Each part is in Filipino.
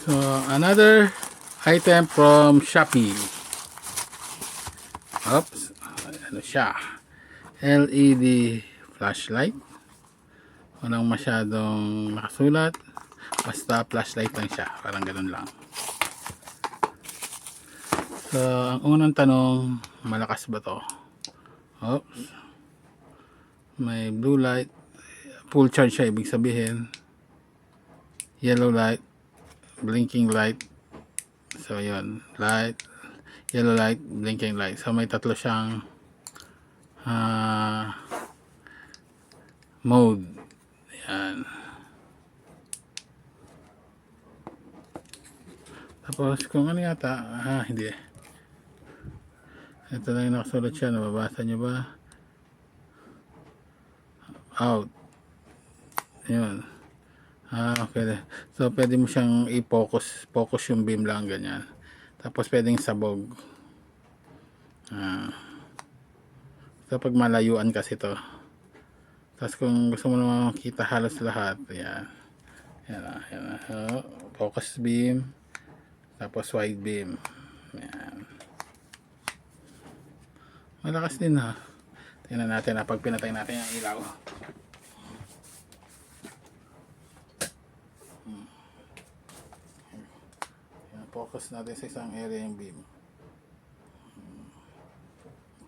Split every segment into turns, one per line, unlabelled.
So, another item from Shopee. Oops. Ano siya? LED flashlight. Walang masyadong nakasulat. Basta flashlight lang siya. Parang ganun lang. So, ang unang tanong, malakas ba to? Oops. May blue light. Full charge siya, ibig sabihin. Yellow light. Blinking light. So, yun. Light. Yellow light. Blinking light. So, may tatlo siyang mode. Yan. Tapos, kung ano yata, hindi. Ito lang yung nakasulat siya. Nababasa nyo ba? Out. Yun. Okay. So, pwede mo siyang i-focus. Focus yung beam lang, ganyan. Tapos, pwedeng sabog. So, pag malayuan kasi to. Tapos, kung gusto mo naman makita halos lahat, yan. Yan. So, focus beam. Tapos, wide beam. Yan. Malakas din ha. Tingnan natin pag pinatay natin yung ilaw. Focus natin sa isang area yung beam.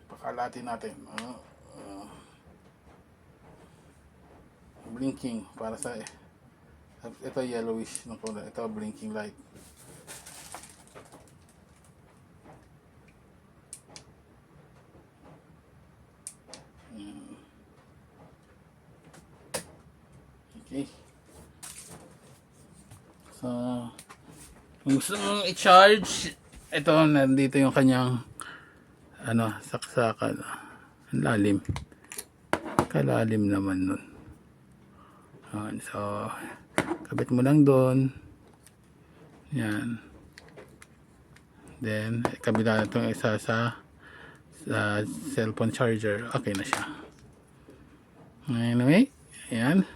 Pakalatin natin. Blinking para sa ito yellowish na kulay. Ito blinking light. Okay. So, kung gusto mong i-charge, ito, nandito yung kanyang saksakan. Ang lalim. Kalalim naman nun. So, kabit mo lang doon. Yan. Then, kabila na itong isa sa cellphone charger. Okay na siya. Anyway, yan.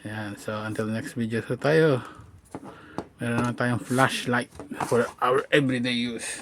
Yan. So, until next video tayo. Meron na tayong flashlight for our everyday use.